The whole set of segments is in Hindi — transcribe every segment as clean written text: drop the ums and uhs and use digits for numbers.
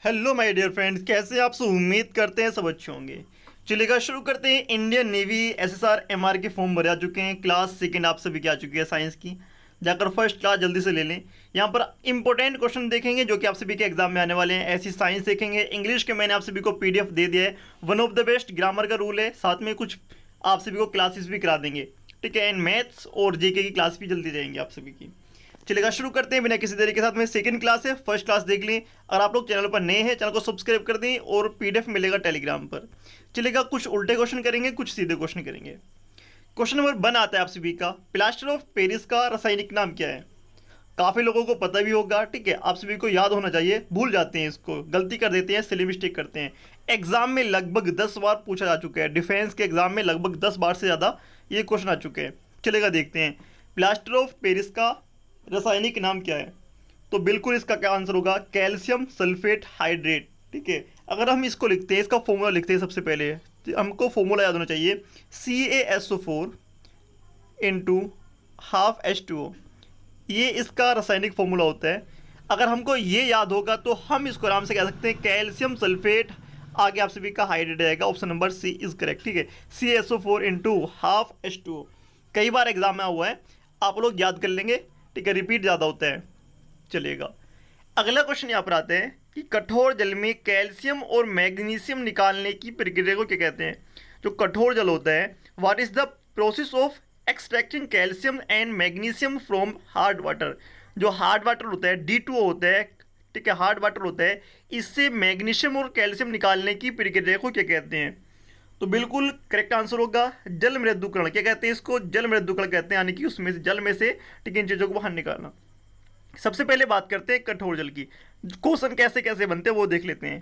हेलो माय डियर फ्रेंड्स, कैसे हैं आप सब। उम्मीद करते हैं सब अच्छे होंगे। चलिएगा शुरू करते हैं। इंडियन नेवी एसएसआर एमआर के फॉर्म भरे आ चुके हैं। क्लास सेकंड आप सभी की आ चुकी है साइंस की। जाकर फर्स्ट क्लास जल्दी से ले लें। यहाँ पर इंपॉर्टेंट क्वेश्चन देखेंगे जो कि आप सभी के एग्जाम में आने वाले हैं। ऐसी साइंस देखेंगे। इंग्लिश के मैंने आप सभी को पीडीएफ दे दिया है। One of the best grammar का रूल है, साथ में कुछ आप सभी को क्लासेस भी करा देंगे। ठीक है, एंड मैथ्स और जीके की क्लास भी जल्दी जाएंगे आप सभी की। चलेगा शुरू करते हैं बिना किसी देरी के साथ में। सेकंड क्लास है, फर्स्ट क्लास देख लें। अगर आप लोग चैनल पर नए हैं, चैनल को सब्सक्राइब कर दें और पीडीएफ मिलेगा टेलीग्राम पर। चलेगा, कुछ उल्टे क्वेश्चन करेंगे, कुछ सीधे क्वेश्चन करेंगे। क्वेश्चन नंबर 1 आता है आप सभी का। प्लास्टर ऑफ पेरिस का रासायनिक नाम क्या है। काफ़ी लोगों को पता भी होगा। ठीक है, आप सभी को याद होना चाहिए, भूल जाते हैं, इसको गलती कर देते हैं, सिली मिस्टेक करते हैं। एग्जाम में लगभग 10 बार पूछा जा चुका है। डिफेंस के एग्जाम में लगभग 10 बार से ज़्यादा ये क्वेश्चन आ चुके हैं। चलेगा, देखते हैं। प्लास्टर ऑफ पेरिस का रासायनिक नाम क्या है। तो बिल्कुल इसका क्या आंसर होगा, कैल्शियम सल्फेट हाइड्रेट। ठीक है, अगर हम इसको लिखते हैं, इसका फॉर्मूला लिखते हैं सबसे पहले, तो हमको फॉर्मूला याद होना चाहिए। CaSO4 into half H2O। ये इसका रासायनिक फॉर्मूला होता है। अगर हमको ये याद होगा तो हम इसको आराम से कह सकते हैं कैल्शियम सल्फेट, आगे आप सभी का हाइड्रेट रहेगा। Option number C is correct. ठीक है, CaSO4 इंटू हाफ H2O कई बार एग्जाम में हुआ है, आप लोग याद कर लेंगे। ठीक है, रिपीट ज़्यादा होता है। चलेगा, अगला क्वेश्चन यहाँ पर आते हैं कि कठोर जल में कैल्शियम और मैग्नीशियम निकालने की प्रक्रिया को क्या कहते हैं। जो कठोर जल होता है, what is the process of extracting calcium and magnesium from hard water. जो हार्ड वाटर होता है, D2O होता है। ठीक है, हार्ड वाटर होता है, इससे मैग्नीशियम और कैल्शियम निकालने की प्रक्रिया को क्या कहते हैं। तो बिल्कुल करेक्ट आंसर होगा जल मृदुकरण। क्या कहते हैं इसको, जल मृदुकरण कहते हैं, यानी कि उसमें से जल में से ठीक है इन चीज़ों को बाहर निकालना। सबसे पहले बात करते हैं कठोर जल की। क्वेश्चन कैसे कैसे बनते हैं वो देख लेते हैं।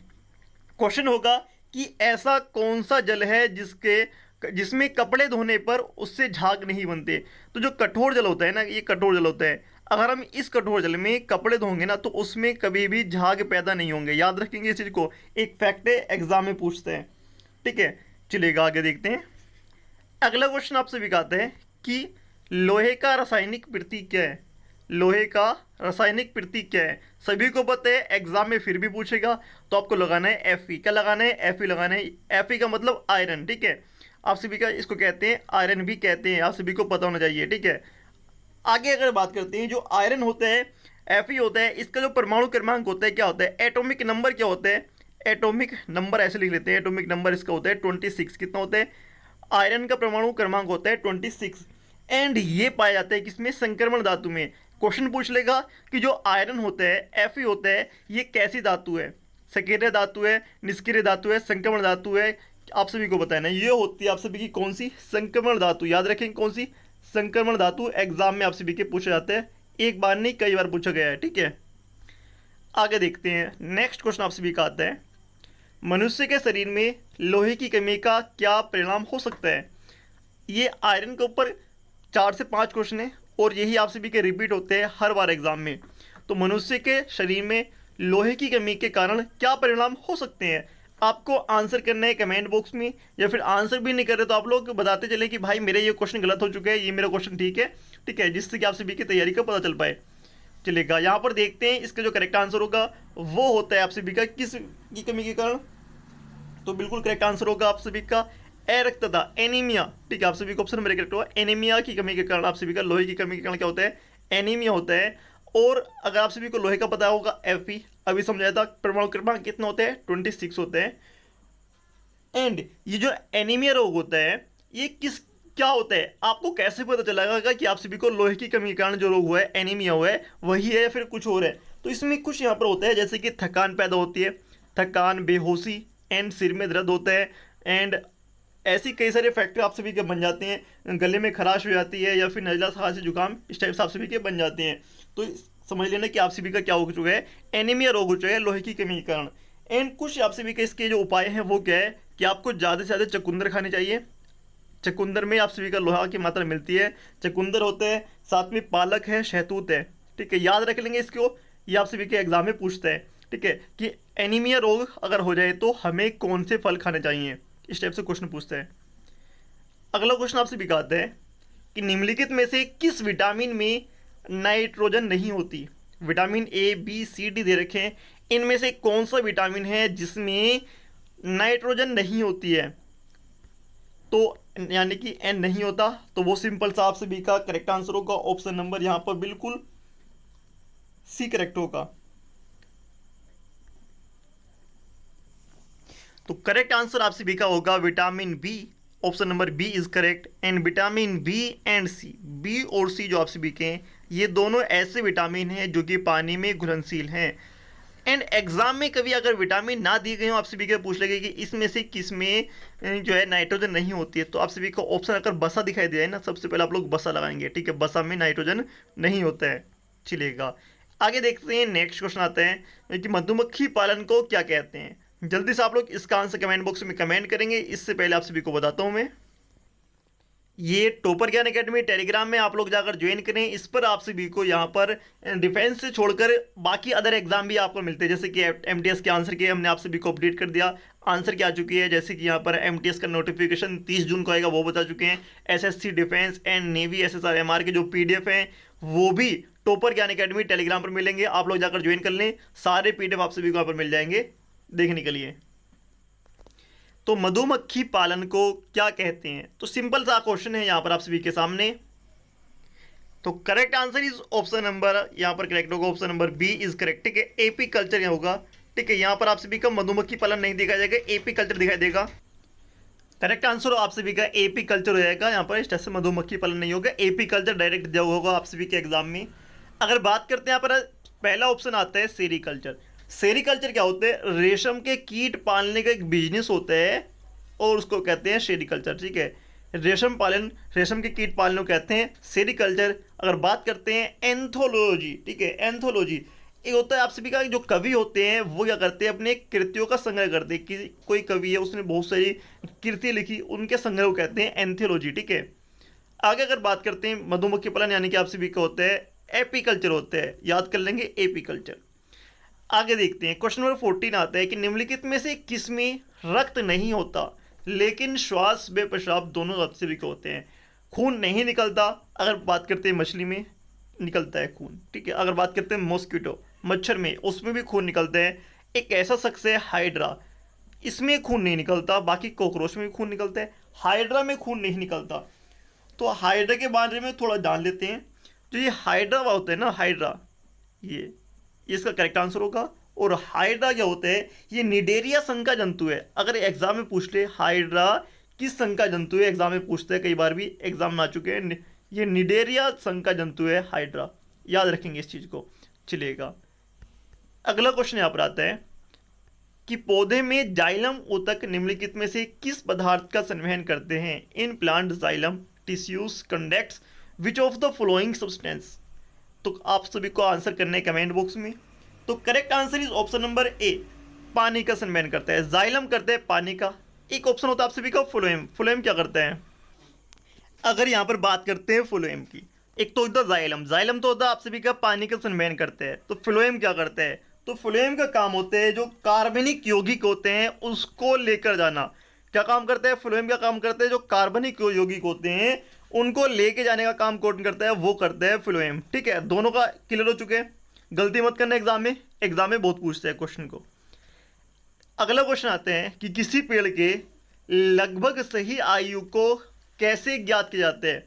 क्वेश्चन होगा कि ऐसा कौन सा जल है जिसमें कपड़े धोने पर उससे झाग नहीं बनते। तो जो कठोर जल होता है ना, ये कठोर जल होता है। अगर हम इस कठोर जल में कपड़े धोंगे ना तो उसमें कभी भी झाग पैदा नहीं होंगे। याद रखेंगे इस चीज़ को, एक फैक्ट है, एग्जाम में पूछते हैं। ठीक है, चलिएगा आगे देखते हैं। अगला क्वेश्चन आपसे भी आता है कि लोहे का रासायनिक प्रतीक क्या है। लोहे का रासायनिक प्रतीक क्या है, सभी को पता है, एग्जाम में फिर भी पूछेगा। तो आपको लगाना है Fe। क्या लगाना है, Fe लगाना है। Fe का मतलब आयरन। ठीक है, आप सभी का इसको कहते हैं आयरन भी कहते हैं, आप सभी को पता होना चाहिए। ठीक है, आगे अगर बात करते हैं, जो आयरन होता है, Fe होता है, इसका जो परमाणु क्रमांक होता है क्या होता है, एटॉमिक नंबर क्या होता है। एटॉमिक नंबर ऐसे लिख लेते हैं, एटॉमिक नंबर इसका होता है 26। कितना होता है, आयरन का परमाणु क्रमांक होता है 26। एंड ये पाया जाता है किसमें, संक्रमण धातु में। क्वेश्चन पूछ लेगा कि जो आयरन होता है, Fe होता है, ये कैसी धातु है, सक्रिय धातु है, निष्क्रिय धातु है, संक्रमण धातु है। आप सभी को बताना ये होती है आप सभी की कौन सी, संक्रमण धातु। याद रखें कौन सी, संक्रमण धातु। एग्जाम में आप सभी के पूछे जाते हैं, एक बार नहीं कई बार पूछा गया है। ठीक है, आगे देखते हैं। नेक्स्ट क्वेश्चन आप सभी का आता है, मनुष्य के शरीर में लोहे की कमी का क्या परिणाम हो सकता है। ये आयरन के ऊपर 4 से 5 क्वेश्चन है और यही आप सभी के रिपीट होते हैं हर बार एग्जाम में। तो मनुष्य के शरीर में लोहे की कमी के कारण क्या परिणाम हो सकते हैं, आपको आंसर करना है कमेंट बॉक्स में। या फिर आंसर भी नहीं कर रहे तो आप लोग बताते चले कि भाई मेरे ये क्वेश्चन गलत हो चुके हैं, ये मेरा क्वेश्चन ठीक है। ठीक है, जिससे कि आप सभी की तैयारी का पता चल पाए। चलेगा, यहाँ पर देखते हैं इसका जो करेक्ट आंसर होगा वो होता है आप सभी का किस की कमी के कारण। तो बिल्कुल करेक्ट आंसर होगा आप सभी का अरक्तता, एनीमिया। ठीक है, आप सभी को ऑप्शन नंबर करेक्ट होगा। एनीमिया की कमी के कारण आप सभी का, लोहे की कमी के कारण क्या होता है, एनीमिया होता है। और अगर आप सभी को लोहे का पता होगा Fe, अभी समझाया था, परमाणु क्रमांक कितना होता है 26 होते हैं। एंड ये जो एनीमिया रोग होता है, ये किस क्या होता है, आपको कैसे पता चलेगा कि आप सभी को लोहे की कमी के कारण जो रोग हुआ है, एनीमिया हुआ है, वही है या फिर कुछ और है। तो इसमें कुछ यहाँ पर होता है, जैसे कि थकान पैदा होती है, थकान, बेहोशी, एंड सिर में दर्द होता है। एंड ऐसी कई सारे फैक्टर आप सभी के बन जाते हैं, गले में खराश हो जाती है, या फिर नज़ला, खांसी, जुकाम, इस टाइप से आप सभी के बन जाते हैं। तो समझ लेना कि आप सभी का क्या हो चुका है, एनीमिया रोग हो चुका है लोहे की कमी के कारण। एंड कुछ आप सभी के इसके जो उपाय हैं वो क्या है कि आपको ज़्यादा से ज़्यादा चुकंदर खाने चाहिए। चुकंदर में आप सभी का लोहा की मात्रा मिलती है। चुकंदर होते हैं, साथ में पालक है, शहतूत है। ठीक है, याद रख लेंगे इसको, ये आप सभी के एग्जाम में पूछता है। ठीक है, कि एनीमिया रोग अगर हो जाए तो हमें कौन से फल खाने चाहिए, इस टाइप से क्वेश्चन पूछता है। अगला क्वेश्चन आपसे भी कहते हैं कि निम्नलिखित में से किस विटामिन में नाइट्रोजन नहीं होती। Vitamin A, B, C, D दे रखे हैं। इनमें से कौन सा विटामिन है जिसमें नाइट्रोजन नहीं होती है? तो यानी कि एन नहीं होता, तो वो सिंपल सा आप सभी का करेक्ट आंसर होगा ऑप्शन नंबर यहां पर बिल्कुल सी करेक्ट होगा। तो करेक्ट आंसर आप सभी का होगा vitamin B, option number B is correct. And vitamin B and C, B और सी जो आप सभी के हैं, ये दोनों ऐसे विटामिन हैं जो कि पानी में घुलनशील हैं। एंड एग्जाम में कभी अगर विटामिन ना दी गई हो, आप सभी के पूछ लेंगे कि इसमें से किस में जो है नाइट्रोजन नहीं होती है, तो आप सभी को ऑप्शन अगर बसा दिखाई दिया है ना, सबसे पहले आप लोग बसा लगाएंगे, ठीक है, बसा में नाइट्रोजन नहीं होता है। चलिएगा आगे देखते हैं, नेक्स्ट क्वेश्चन आते हैं कि मधुमक्खी पालन को क्या कहते हैं। जल्दी से आप लोग इसका आंसर कमेंट बॉक्स में कमेंट करेंगे। इससे पहले आप सभी को बताता हूं मैं, ये टॉपर ज्ञान एकेडमी टेलीग्राम में आप लोग जाकर ज्वाइन करें। इस पर आप सभी को यहाँ पर डिफेंस से छोड़कर बाकी अदर एग्जाम भी आपको मिलते हैं, जैसे कि एमटीएस के आंसर के हमने आप सभी को अपडेट कर दिया, आंसर क्या आ चुकी है, जैसे कि यहाँ पर एमटीएस का नोटिफिकेशन 30 जून को आएगा वो बता चुके हैं। SSC defence and navy SSR MR के जो पीडीएफ हैं वो भी टॉपर ज्ञान एकेडमी टेलीग्राम पर मिलेंगे, आप लोग जाकर ज्वाइन कर लें। सारे पीडीएफ आप सभी को यहाँ पर मिल जाएंगे देखने के लिए। तो मधुमक्खी पालन को क्या कहते हैं? तो सिंपल सा क्वेश्चन है यहां पर आप सभी के सामने। तो correct answer is option number, यहां पर करेक्ट होगा option number B is correct, ठीक है, एपी कल्चर होगा, ठीक है। यहां पर आप सभी का मधुमक्खी पालन नहीं दिखाया जाएगा, एपी कल्चर दिखाई देगा। करेक्ट आंसर आप सभी का एपी कल्चर हो जाएगा, यहां पर इस तरह से मधुमक्खी पालन नहीं होगा, एपी कल्चर डायरेक्ट दिया होगा आप सभी के एग्जाम में। अगर बात करते हैं यहाँ पर पहला ऑप्शन आता है सेरीकल्चर। सेरीकल्चर क्या होता है? रेशम के कीट पालने का एक बिजनेस होता है और उसको कहते हैं सेरीकल्चर, ठीक है। रेशम पालन, रेशम के कीट पालन को कहते हैं सेरीकल्चर। अगर बात करते हैं एंथोलॉजी, ठीक है, एंथोलॉजी एक होता है आप सभी का, जो कवि होते हैं वो क्या करते हैं, अपने कृतियों का संग्रह करते हैं। कि कोई कवि है उसने बहुत सारी कृति लिखी, उनके संग्रह को कहते हैं एंथोलॉजी, ठीक है। आगे अगर बात करते हैं मधुमक्खी पालन, यानी कि आप सभी का होता है एपीकल्चर होता है, याद कर लेंगे एपीकल्चर। आगे देखते हैं, क्वेश्चन नंबर 14 आता है कि निम्नलिखित में से किसमें रक्त नहीं होता लेकिन श्वास व पेशाब दोनों आप सभी के होते हैं? खून नहीं निकलता, अगर बात करते हैं मछली में निकलता है खून, ठीक है। अगर बात करते हैं मॉस्किटो, मच्छर में, उसमें भी खून निकलता है। एक ऐसा शख्स है हाइड्रा, इसमें खून नहीं निकलता, बाकी कॉकरोच में भी खून निकलता है, हाइड्रा में खून नहीं निकलता। तो हाइड्रा के बारे में थोड़ा जान लेते हैं। जो ये हाइड्रा होता है ना, हाइड्रा, ये इसका करेक्ट आंसर होगा। और हाइड्रा क्या होता है? ये निडेरिया संघ का जंतु है। अगर एग्जाम में पूछ ले हाइड्रा किस संघ का जंतु है, एग्जाम में पूछते हैं, कई बार भी एग्जाम में आ चुके हैं, ये निडेरिया संघ का जंतु है हाइड्रा, याद रखेंगे इस चीज को। चलिएगा अगला क्वेश्चन यहां पर आता है कि पौधे में जाइलम ऊतक निम्नलिखित में से किस पदार्थ का संवहन करते हैं? In plant xylem tissues conducts which of the following substance? तो आप सभी को आंसर करना है कमेंट बॉक्स में। तो correct answer is option number A, पानी का संवहन करता है। जाइलम करता है पानी का। एक ऑप्शन होता है आप सभी का फ्लोएम, फ्लोएम क्या करता है? अगर यहां पर बात करते हैं फ्लोएम की, एक तो होता है जाइलम, जाइलम तो होता है आप सभी का पानी का संवहन करते हैं। तो फ्लोएम क्या करता है? तो फ्लोएम का काम होता है जो कार्बनिक यौगिक होते हैं उसको लेकर जाना। क्या काम करता है फ्लोएम? क्या काम करता है? जो कार्बनिक यौगिक होते हैं उनको लेके जाने का काम कौन करता है? वो करता है फ्लोएम, ठीक है। दोनों का क्लियर हो चुके हैं, गलती मत करना एग्जाम में, एग्जाम में बहुत पूछते हैं क्वेश्चन को। अगला क्वेश्चन आते हैं कि किसी पेड़ के लगभग सही आयु को कैसे ज्ञात किया जाता है?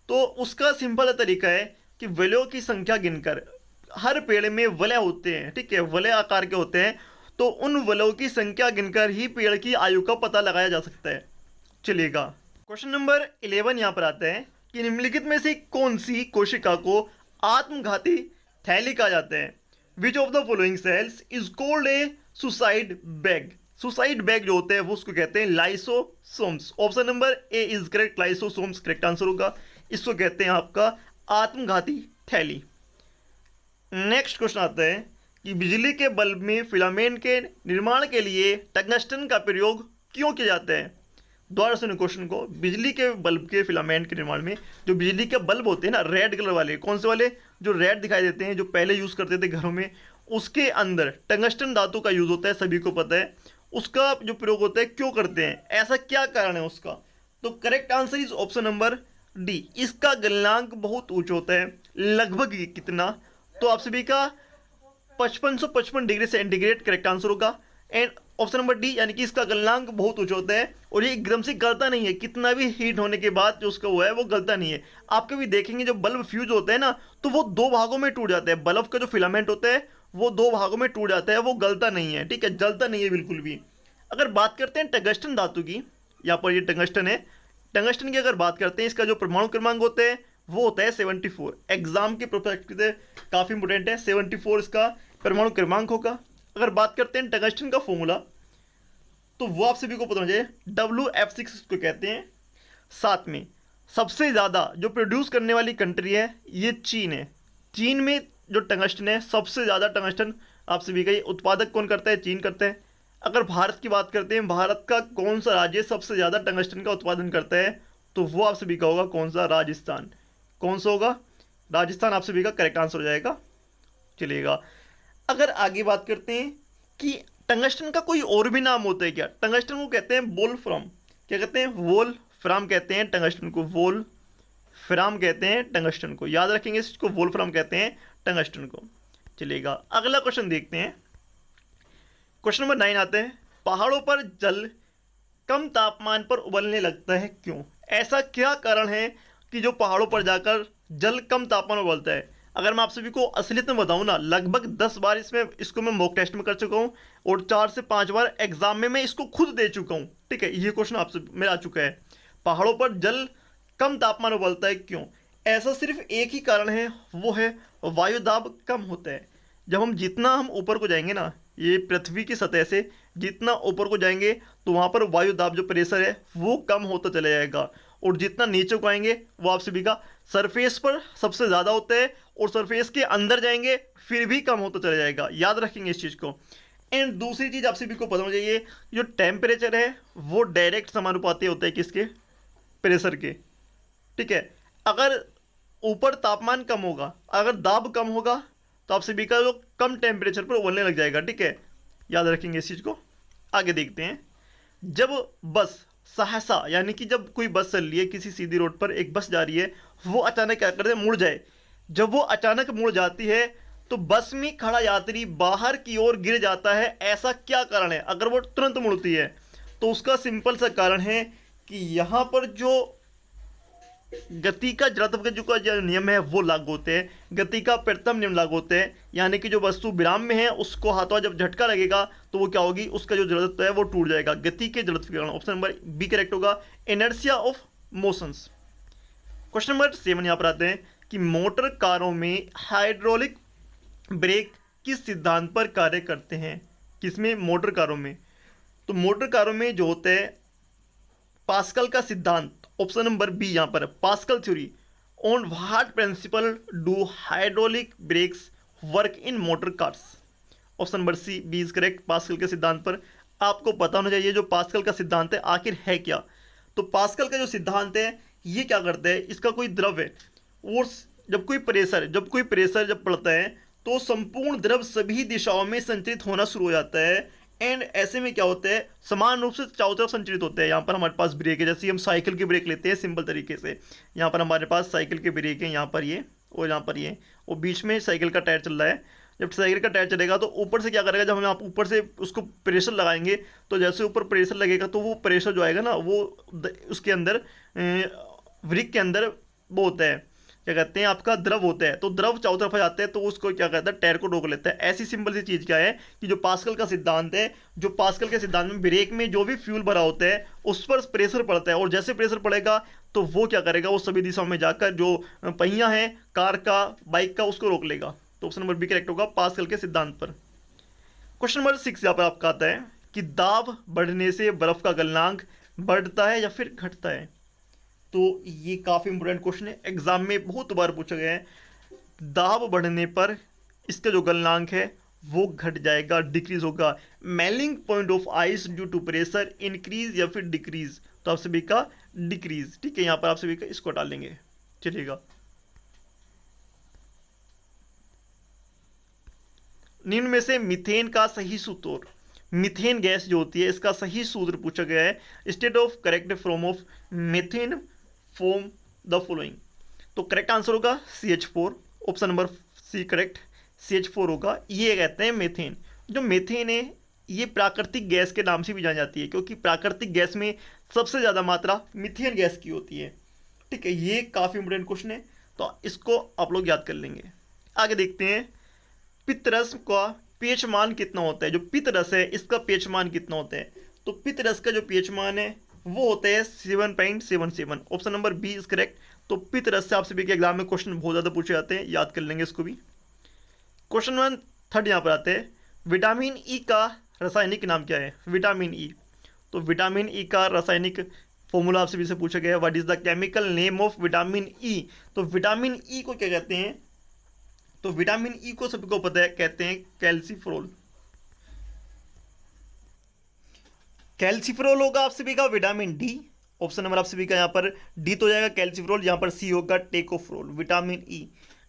तो उसका सिंपल तरीका है कि वलयों की संख्या गिनकर। हर पेड़ में वलय होते हैं, ठीक है, वलय आकार के होते हैं, तो उन वलयों की संख्या गिनकर ही पेड़ की आयु का पता लगाया जा सकता है। चलिएगा क्वेश्चन नंबर 11 यहां पर आता है कि निम्नलिखित में से कौन सी कोशिका को आत्मघाती थैली कहा जाता है? Which of the following sales is called a suicide bag? Suicide bag जो होते हैं वो उसको कहते हैं lysosomes. Option number A is correct, lysosomes correct answer होगा। इसको कहते हैं आपका आत्मघाती थैली। नेक्स्ट क्वेश्चन आता है कि बिजली के बल्ब में फिलामेंट के निर्माण के लिए टंगस्टन का प्रयोग क्यों किया जाता है? दोबारा सुनो क्वेश्चन को। बिजली के बल्ब के फिलामेंट के निर्माण में, जो बिजली के बल्ब होते हैं ना रेड कलर वाले, कौन से वाले? जो रेड दिखाई देते हैं, जो पहले यूज करते थे घरों में, उसके अंदर टंगस्टन धातु का यूज होता है, सभी को पता है। उसका जो प्रयोग होता है क्यों करते हैं, ऐसा क्या कारण है उसका? तो correct answer is option number D, इसका गलनांक बहुत ऊंचा होता है। लगभग कितना? तो आप सभी का 5555 डिग्री सेंटीग्रेड करेक्ट आंसर होगा। एंड ऑप्शन नंबर डी यानी कि इसका गलनांक बहुत ऊंचा होता है और ये एकदम से गलता नहीं है, कितना भी हीट होने के बाद जो उसका हुआ है वो गलता नहीं है। आप कभी देखेंगे जब बल्ब फ्यूज होता है ना तो वो दो भागों में टूट जाता है, बल्ब का जो फिलामेंट होता है वो दो भागों में टूट जाता है, वो गलता नहीं है, ठीक है, जलता नहीं है बिल्कुल भी। अगर बात करते हैं टंगस्टन धातु की, यहाँ पर ये टंगस्टन है, टंगस्टन की अगर बात करते हैं इसका जो परमाणु क्रमांक होता है वो होता है 74। एग्जाम के परस्पेक्टिव से काफ़ी इंपोर्टेंट है, 74 इसका परमाणु क्रमांक होगा। अगर बात करते हैं टंगस्टन का फॉर्मूला तो वो आप सभी को पता होना चाहिए, WF6 इसको कहते हैं। साथ में सबसे ज़्यादा जो प्रोड्यूस करने वाली कंट्री है ये चीन है। चीन में जो टंगस्टन है सबसे ज़्यादा टंगस्टन आप सभी का, ये उत्पादक कौन करता है, चीन करता है। अगर भारत की बात करते हैं, भारत का कौन सा राज्य सबसे ज़्यादा टंगस्टन का उत्पादन करता है, तो वो आप सभी का होगा कौन सा, राजस्थान। कौन सा होगा, राजस्थान आप सभी का करेक्ट आंसर हो जाएगा। चलिएगा अगर आगे बात करते हैं कि टंगस्टन का कोई और भी नाम होता है क्या, टंगस्टन को कहते हैं वोल्फ्राम। क्या कहते हैं, वोल्फ्राम कहते हैं टंगस्टन को, वोल्फ्राम कहते हैं टंगस्टन को, याद रखेंगे इसको, वोल्फ्राम कहते हैं टंगस्टन को। चलिएगा अगला क्वेश्चन देखते हैं। क्वेश्चन नंबर 9 आते हैं, पहाड़ों पर जल कम तापमान पर उबलने लगता है क्यों? ऐसा क्या कारण है कि जो पहाड़ों पर जाकर जल कम तापमान में उबलता है? अगर मैं आप सभी को असलियत में बताऊं ना, लगभग 10 बार इसको मैं मॉक टेस्ट में कर चुका हूं और 4 से 5 बार एग्जाम में मैं इसको खुद दे चुका हूं, ठीक है। ये क्वेश्चन आपसे मेरा आ चुका है, पहाड़ों पर जल कम तापमान में उबलता है क्यों? ऐसा सिर्फ एक ही कारण है, वो है वायु दाब कम होता है। जब हम ऊपर को जाएंगे ना, ये पृथ्वी की सतह से जितना ऊपर को जाएंगे तो वहाँ पर वायु दाब जो प्रेशर है वो कम होता चला जाएगा, और जितना नीचे को आएंगे वो आप सभी का सरफेस पर सबसे ज़्यादा होता है, और सरफेस के अंदर जाएंगे फिर भी कम होता चला जाएगा, याद रखेंगे इस चीज़ को। एंड दूसरी चीज़ आप सभी को पता होना चाहिए, जो टेम्परेचर है वो डायरेक्ट समानुपाती होता है किसके, प्रेशर के, ठीक है। अगर ऊपर तापमान कम होगा, अगर दाब कम होगा तो आप सभी का जो कम टेम्परेचर पर उबलने लग जाएगा, ठीक है, याद रखेंगे इस चीज़ को। आगे देखते हैं, जब बस सहसा यानी कि जब कोई बस चल रही है किसी सीधी रोड पर, एक बस जा रही है, वो अचानक क्या करते हैं, मुड़ जाए। जब वो अचानक मुड़ जाती है तो बस में खड़ा यात्री बाहर की ओर गिर जाता है, ऐसा क्या कारण है? अगर वो तुरंत मुड़ती है तो उसका सिंपल सा कारण है कि यहाँ पर जो गति का जड़त्व का जो नियम है वो लागू होते हैं, गति का प्रथम नियम लागू होते हैं, यानी कि जो वस्तु विराम में है उसको हाथों जब झटका लगेगा तो वो क्या होगी, उसका जो जड़त्व है वो टूट जाएगा, गति के जड़त्व के कारण। ऑप्शन नंबर बी करेक्ट होगा, inertia of motions. Question number 7 यहाँ पर आते हैं कि मोटर कारों में हाइड्रोलिक ब्रेक किस सिद्धांत पर कार्य करते हैं? किसमें, मोटर कारों में। तो मोटर कारों में जो होता है पास्कल का सिद्धांत, ऑप्शन नंबर बी यहाँ पर Pascal theory. On what principle do hydraulic brakes work in motor cars? Option number C B is correct, Pascal के सिद्धांत पर। आपको पता होना चाहिए जो पास्कल का सिद्धांत है आखिर है क्या। तो पास्कल का जो सिद्धांत है ये क्या करता है, इसका कोई द्रव है और जब कोई प्रेशर जब पड़ता है तो संपूर्ण द्रव सभी दिशाओं में संचरित होना शुरू हो जाता है। एंड ऐसे में क्या होता है, समान रूप से चारों तरफ संचरित होते हैं। यहाँ पर हमारे पास ब्रेक है, जैसे हम साइकिल की ब्रेक लेते हैं सिंपल तरीके से, यहाँ पर हमारे पास साइकिल के ब्रेक है, यहाँ पर ये और यहाँ पर ये, और बीच में साइकिल का टायर चल रहा है। जब साइकिल का टायर चलेगा तो ऊपर से क्या करेगा, जब हम आप ऊपर से उसको प्रेशर लगाएंगे तो जैसे ऊपर प्रेशर लगेगा तो वो प्रेशर जो आएगा ना वो उसके अंदर ब्रेक के अंदर वो होता है, क्या कहते हैं, आपका द्रव होता है, तो द्रव चारों तरफ आ जाते हैं तो उसको क्या कहता है, टायर को रोक लेता है। ऐसी सिंपल सी चीज़ क्या है कि जो पास्कल का सिद्धांत है, जो पास्कल के सिद्धांत में ब्रेक में जो भी फ्यूल भरा होता है उस पर प्रेशर पड़ता है, और जैसे प्रेशर पड़ेगा तो वो क्या करेगा, वो सभी दिशाओं में जाकर जो पहिया है कार का, बाइक का, उसको रोक लेगा। तो ऑप्शन नंबर बी करेक्ट होगा, पास्कल के सिद्धांत पर। क्वेश्चन नंबर 6 यहाँ पर आपका आता है कि दाब बढ़ने से बर्फ का गलनांक बढ़ता है या फिर घटता है? तो ये काफ़ी इंपॉर्टेंट क्वेश्चन है, एग्जाम में बहुत बार पूछा गया है। दाब बढ़ने पर इसका जो गलनांक है वो घट जाएगा, डिक्रीज होगा। Melting point of ice due to pressure increase या फिर डिक्रीज? तो आप सभी का डिक्रीज, ठीक है, यहाँ पर आप सभी का इसको डालेंगे। चलिएगा निम्न में से मीथेन का सही सूत्र, मीथेन गैस जो होती है इसका सही सूत्र पूछा गया है। State of correct form of methane form the following. तो करेक्ट आंसर होगा CH4, option number C correct, CH4 होगा, ये कहते हैं मीथेन। जो मीथेन है ये प्राकृतिक गैस के नाम से भी जानी जाती है, क्योंकि प्राकृतिक गैस में सबसे ज़्यादा मात्रा मीथेन गैस की होती है। ठीक है, ये काफ़ी इंपॉर्टेंट क्वेश्चन है, तो इसको आप लोग याद कर लेंगे। आगे देखते हैं, पित्तरस का पीएच मान कितना होता है। जो पित्तरस है इसका पीएच मान कितना होता है, तो पित्तरस का जो पीएच मान है वो होता है 7.77। Option number B is correct. तो पित्तरस से आपसे भी एग्जाम में क्वेश्चन बहुत ज़्यादा पूछे जाते हैं, याद कर लेंगे इसको भी। क्वेश्चन 1 थर्ड यहाँ पर आते हैं, विटामिन ई का रासायनिक नाम क्या है। विटामिन ई, तो विटामिन ई का रासायनिक फॉर्मूला आपसे भी से पूछा गया है, what is the chemical name of vitamin E. तो विटामिन ई को क्या कहते हैं, तो विटामिन ई को सबको पता है, कहते हैं कैल्सीफेरोल। कैल्सीफेरोल होगा आप सभी का विटामिन डी। ऑप्शन नंबर आप सभी का यहाँ पर डी तो हो जाएगा कैल्सीफेरोल, यहाँ पर सी होगा tocopherol, vitamin E.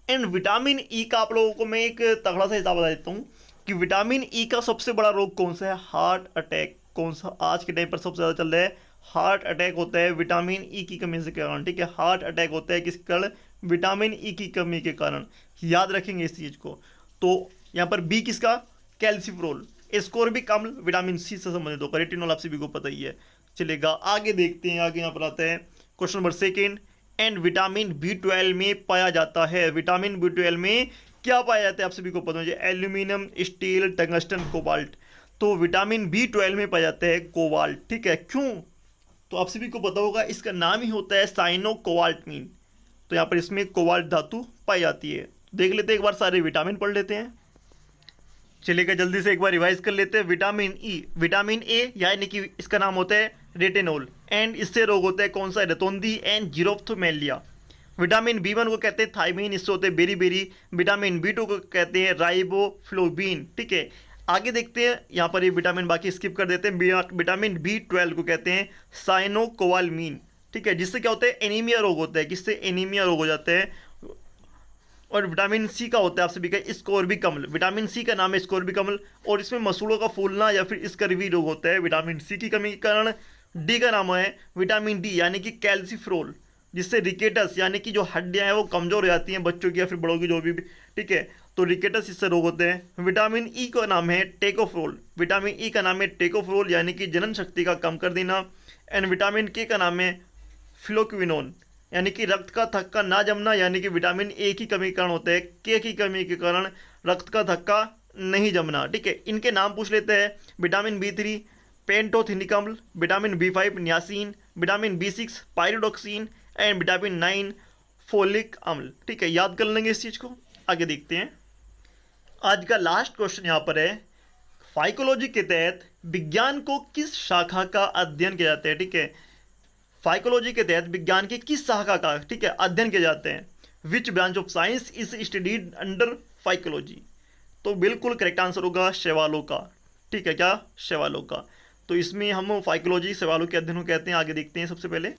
And vitamin E का आप लोगों को मैं एक तगड़ा सा हिसाब बता देता हूँ कि विटामिन ई का सबसे बड़ा रोग कौन सा है, हार्ट अटैक। कौन सा आज के टाइम पर सबसे ज़्यादा चल रहा है, हार्ट अटैक होता है विटामिन ई की कमी के कारण। ठीक है, हार्ट अटैक होता है किस कारण, विटामिन ई की कमी के कारण। याद रखेंगे इस चीज़ को। तो यहाँ पर बी किसका, कैल्सीफेरोल। स्कोर भी कम विटामिन सी से संबंधित होगा, रेटिनॉल आप सभी को पता ही है। चलेगा, आगे देखते हैं। आगे यहाँ पर आता है question number 2 and vitamin B12 में पाया जाता है। विटामिन B12 में क्या पाया जाता है आप सभी को पता है, एल्यूमिनियम, स्टील, टंगस्टन, कोबाल्ट। तो विटामिन B12 में पाया जाता है कोबाल्ट। ठीक है, क्यों, तो आप सभी को पता होगा इसका नाम ही होता है साइनो कोबाल्टमीन। तो यहाँ पर इसमें कोबाल्ट धातु पाई जाती है। देख लेते हैं एक बार, सारे विटामिन पढ़ लेते हैं। चलिएगा, जल्दी से एक बार रिवाइज कर लेते हैं। विटामिन ई, विटामिन ए यानी कि इसका नाम होता है रेटिनोल, एंड इससे रोग होता है कौन सा, रतौंधी एंड जीरोफ्थोमेलिया। विटामिन B1 को कहते हैं थाइमीन, इससे होते हैं बेरी। विटामिन B2 को कहते हैं राइबोफ्लोबिन। ठीक है, आगे देखते हैं। यहाँ पर ये विटामिन बाकी स्किप कर देते हैं। विटामिन B12 को कहते हैं साइनोकोबालमीन। ठीक है, जिससे क्या होता है, एनीमिया रोग होता है, किससे, एनीमिया रोग हो जाता है। और विटामिन सी का होता है आप सभी का स्कोर्बिकमल। विटामिन सी का नाम है स्कोर्बिकमल, और इसमें मसूड़ों का फूलना या फिर स्कर्वी रोग होता है विटामिन सी की कमी के कारण। डी का नाम है विटामिन डी यानी कि कैल्सीफेरोल, जिससे रिकेटस यानी कि जो हड्डियां हैं वो कमजोर हो जाती हैं बच्चों की या फिर बड़ों की, जो भी। ठीक है, तो रिकेटस इससे रोग होते हैं। विटामिन ई का नाम है टेकोफेरोल। विटामिन ई का नाम है टेकोफेरोल यानी कि जनन शक्ति का कम कर देना। एंड विटामिन के का नाम है फ्लोक्विनोन यानी कि रक्त का थक्का ना जमना, यानी कि विटामिन ए की कमी के कारण होता है, के की कमी के कारण रक्त का थक्का नहीं जमना। ठीक है, इनके नाम पूछ लेते हैं। विटामिन B3 पेंटोथिनिकम्ल, vitamin B5 niacin, vitamin B6 pyridoxine, and vitamin 9 folic अम्ल। ठीक है, याद कर लेंगे इस चीज़ को। आगे देखते हैं, आज का लास्ट क्वेश्चन यहाँ पर है, फाइकोलॉजी के तहत विज्ञान को किस शाखा का अध्ययन किया जाता है। ठीक है, फाइकोलॉजी के तहत विज्ञान की किस शाखा का, ठीक है, अध्ययन किए जाते हैं। Which branch of science is studied under phycology. तो बिल्कुल करेक्ट आंसर होगा शैवालों का। ठीक है, क्या, शैवालों का। तो इसमें हम फाइकोलॉजी शैवालों के अध्ययन को कहते हैं। आगे देखते हैं। सबसे पहले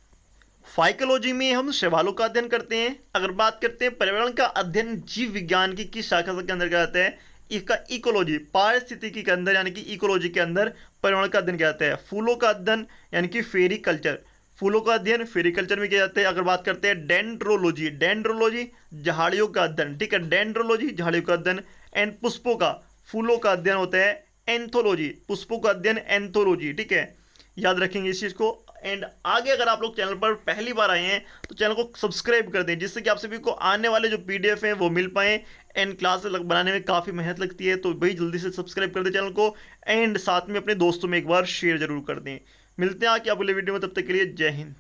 फाइकोलॉजी में हम शैवालों का अध्ययन करते हैं। अगर बात करते हैं पर्यावरण का अध्ययन जीव विज्ञान की किस शाखा के अंदर किया जाता है, इसका इकोलॉजी, पारिस्थितिकी के अंदर यानी कि इकोलॉजी के अंदर पर्यावरण का अध्ययन किया जाता है। फूलों का अध्ययन यानी कि फेरिकल्चर, फूलों का अध्ययन फेरिकल्चर में किया जाता है। अगर बात करते हैं डेंड्रोलॉजी, डेंड्रोलॉजी झाड़ियों का अध्ययन। ठीक है, डेंड्रोलॉजी झाड़ियों का अध्ययन। एंड पुष्पों का, फूलों का अध्ययन होता है एंथोलॉजी, पुष्पों का अध्ययन एंथोलॉजी। ठीक है, याद रखेंगे इस चीज़ को। एंड आगे अगर आप लोग चैनल पर पहली बार आए हैं तो चैनल को सब्सक्राइब कर दें, जिससे कि आप सभी को आने वाले जो PDF हैं वो मिल पाएँ। एंड क्लास बनाने में काफ़ी मेहनत लगती है, तो भाई जल्दी से सब्सक्राइब कर दें चैनल को, एंड साथ में अपने दोस्तों में एक बार शेयर जरूर कर दें। मिलते हैं आगे अगले वीडियो में, तब तक के लिए जय हिंद।